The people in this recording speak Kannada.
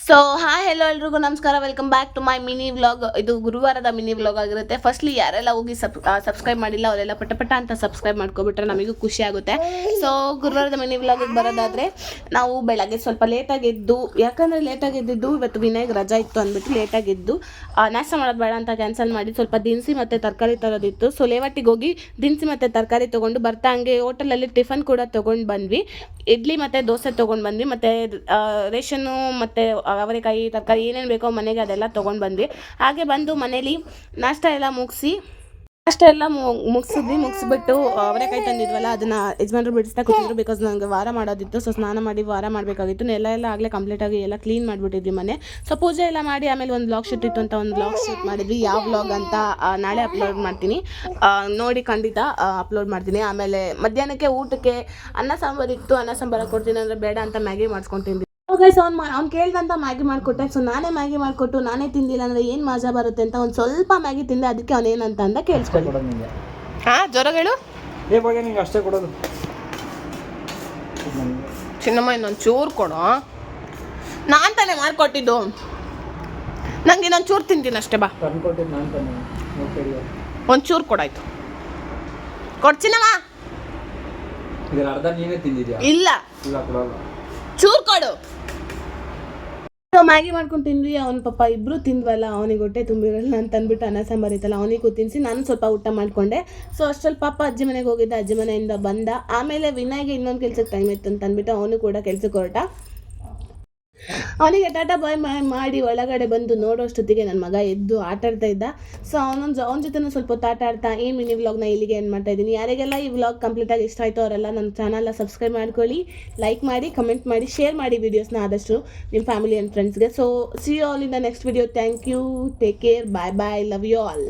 ಸೊ ಹಾಯ್ ಹೆಲೋ ಎಲ್ರಿಗೂ ನಮಸ್ಕಾರ, welcome back to my mini vlog. ಇದು ಗುರುವಾರದ ಮಿನಿ ವ್ಲಾಗ್ ಆಗಿರುತ್ತೆ. ಫಸ್ಟ್ಲಿ ಯಾರೆಲ್ಲ ಹೋಗಿ ಸಬ್ಸ್ಕ್ರೈಬ್ ಮಾಡಿಲ್ಲ ಅವರೆಲ್ಲ ಪಟ ಅಂತ ಸಬ್ಸ್ಕ್ರೈಬ್ ಮಾಡ್ಕೊಬಿಟ್ರೆ ನಮಗೂ ಖುಷಿ ಆಗುತ್ತೆ. ಸೊ ಗುರುವಾರದ ಮಿನಿ ವ್ಲಾಗಿಗೆ ಬರೋದಾದರೆ, ನಾವು ಬೆಳಗ್ಗೆ ಸ್ವಲ್ಪ ಲೇಟಾಗಿ ಎದ್ದು, ಯಾಕಂದರೆ ಲೇಟಾಗಿ ಎದ್ದಿದ್ದು ಇವತ್ತು ವಿನಯ್ಗೆ ರಜಾ ಇತ್ತು ಅಂದ್ಬಿಟ್ಟು ಲೇಟಾಗಿ ಎದ್ದು ನಾಷ್ಟ ಮಾಡೋದು ಬೇಡ ಅಂತ ಕ್ಯಾನ್ಸಲ್ ಮಾಡಿ ಸ್ವಲ್ಪ ದಿನಸಿ ಮತ್ತು ತರಕಾರಿ ತರೋದಿತ್ತು. ಸೊ ಲೇವಟ್ಟಿಗೆ ಹೋಗಿ ದಿನಸಿ ಮತ್ತು ತರಕಾರಿ ತೊಗೊಂಡು ಬರ್ತಾ ಹಂಗೆ ಹೋಟೆಲಲ್ಲಿ ಟಿಫನ್ ಕೂಡ ತೊಗೊಂಡು ಬಂದ್ವಿ. ಇಡ್ಲಿ ಮತ್ತು ದೋಸೆ ತೊಗೊಂಡು ಬಂದ್ವಿ, ಮತ್ತು ರೇಷನ್ನು ಮತ್ತು ಅವರೆಕಾಯಿ ತರಕಾರಿ ಏನೇನು ಬೇಕೋ ಮನೆಗೆ ಅದೆಲ್ಲ ತೊಗೊಂಡು ಬಂದ್ವಿ. ಹಾಗೆ ಬಂದು ಮನೇಲಿ ನಾಷ್ಟ ಎಲ್ಲ ಮುಗಿಸ್ಬಿಟ್ಟು ಅವರೆಕಾಯಿ ತಂದಿದ್ವಲ್ಲ ಅದನ್ನು ಯಜಮಾನ್ರು ಬಿಡಿಸ್ತಾ ಕೂತಿದ್ರು. ಬಿಕಾಸ್ ನನಗೆ ವಾರ ಮಾಡೋದಿತ್ತು. ಸೊ ಸ್ನಾನ ಮಾಡಿ ವಾರ ಮಾಡಬೇಕಾಗಿತ್ತು. ಎಲ್ಲ ಆಗಲೇ ಕಂಪ್ಲೀಟಾಗಿ ಎಲ್ಲ ಕ್ಲೀನ್ ಮಾಡಿಬಿಟ್ಟಿದ್ವಿ ಮನೆ. ಸೊ ಪೂಜೆ ಎಲ್ಲ ಮಾಡಿ ಆಮೇಲೆ ಒಂದು ವ್ಲಾಗ್ ಶೂಟ್ ಇತ್ತು ಅಂತ ಒಂದು ವ್ಲಾಗ್ ಶೂಟ್ ಮಾಡಿದ್ವಿ. ಯಾವ ವ್ಲಾಗ್ ಅಂತ ನಾಳೆ ಅಪ್ಲೋಡ್ ಮಾಡ್ತೀನಿ, ನೋಡಿ ಖಂಡಿತ ಅಪ್ಲೋಡ್ ಮಾಡ್ತೀನಿ. ಆಮೇಲೆ ಮಧ್ಯಾಹ್ನಕ್ಕೆ ಊಟಕ್ಕೆ ಅನ್ನ ಸಾಂಬಾರು ಇತ್ತು. ಅನ್ನ ಸಾಂಬಾರು ಕೊಡ್ತೀನಿ ಅಂದರೆ ಬೇಡ ಅಂತ ಮ್ಯಾಗಿ ಮಾಡ್ಸ್ಕೊತೀನಿ. ಗೈಸ್, ಅವ್ನು ಕೇಳ್ದಂತ ಮ್ಯಾಗಿ ಮಾಡಿಕೊಟ್ಟೆ. ಸೊ ನಾನೇ ಮ್ಯಾಗಿ ಮಾಡಿಕೊಟ್ಟು ನಾನೇ ತಿಂದಿಲ್ಲ ಅಂದರೆ ಏನು ಮಜಾ ಬರುತ್ತೆ ಅಂತ ಒಂದು ಸ್ವಲ್ಪ ಮ್ಯಾಗಿ ತಿಂದೆ. ಅದಕ್ಕೆ ಅವನೇನಂತ ಅಂದ ಕೇಳಿಸ್ಕೊಳ್ಳಿ. ಜ್ವರಗಳು ಅಷ್ಟೇ ಕೊಡೋದು. ಚಿನ್ನಮ್ಮ ಇನ್ನೊಂದು ಚೂರು ಕೊಡು. ನಾನು ತಾನೇ ಮಾಡಿಕೊಟ್ಟಿದ್ದು, ನಂಗೆ ಇನ್ನೊಂದು ಚೂರು ತಿಂತೀನಿ ಅಷ್ಟೇ. ಬಾ ಒಂದು ಚೂರು ಕೊಡಾಯ್ತು. ಕೊಡ್ಚಿನಮ್ಮ. ಇಲ್ಲ, ಚೂರು ಕೊಡು. ಮ್ಯಾಗಿ ಮಾಡ್ಕೊಂಡು ತಿಂದ್ವಿ. ಅವ್ನ ಪಾಪ ಇಬ್ಬರು ತಿಂದ್ವಲ್ಲ, ಅವನಿಗೆ ಹೊಟ್ಟೆ ತುಂಬಿರಲ್ಲ ಅಂತ ಅಂದ್ಬಿಟ್ಟು ಅನ್ನ ಸಾಂಬಾರು ಇತ್ತಲ್ಲ ಅವನಿಗೂ ತಿನ್ನಿಸಿ ನಾನು ಸ್ವಲ್ಪ ಊಟ ಮಾಡಿಕೊಂಡೆ. ಸೊ ಅಷ್ಟರಲ್ಲಿ ಪಾಪ ಅಜ್ಜಿ ಮನೆಗೆ ಹೋಗಿದ್ದ, ಅಜ್ಜಿ ಮನೆಯಿಂದ ಬಂದ. ಆಮೇಲೆ ವಿನಯ್ಗೆ ಇನ್ನೊಂದು ಕೆಲ್ಸಕ್ಕೆ ಟೈಮ್ ಇತ್ತು ಅಂತ ಅಂದ್ಬಿಟ್ಟು ಅವನು ಕೂಡ ಕೆಲ್ಸಕ್ಕೆ ಹೊರಟ. ಅವನಿಗೆ ಟಾಟಾ ಬಾಯ್ ಮಾಡಿ ಒಳಗಡೆ ಬಂದು ನೋಡೋಷ್ಟೊತ್ತಿಗೆ ನನ್ನ ಮಗ ಎದ್ದು ಆಟಾಡ್ತಾ ಇದ್ದ. ಸೊ ಅವನ ಜೊತೆ ಸ್ವಲ್ಪ ಹೊತ್ತು ಆಟ ಆಡ್ತಾ ಈ ಮಿನಿ ವ್ಲಾಗ್ನ ಇಲ್ಲಿಗೆ ಏನು ಮಾಡ್ತಾ ಇದ್ದೀನಿ. ಯಾರಿಗೆಲ್ಲ ಈ ವ್ಲಾಗ್ ಕಂಪ್ಲೀಟಾಗಿ ಇಷ್ಟ ಆಯಿತು ಅವರೆಲ್ಲ ನನ್ನ ಚಾನಲ್ನ ಸಬ್ಸ್ಕ್ರೈಬ್ ಮಾಡ್ಕೊಳ್ಳಿ, ಲೈಕ್ ಮಾಡಿ, ಕಮೆಂಟ್ ಮಾಡಿ, ಶೇರ್ ಮಾಡಿ ವಿಡಿಯೋಸ್ನ ಆದಷ್ಟು ನಿಮ್ಮ ಫ್ಯಾಮಿಲಿ ಆ್ಯಂಡ್ ಫ್ರೆಂಡ್ಸ್ಗೆ. So see you all in the next video. Thank you, take care, bye bye, love you all.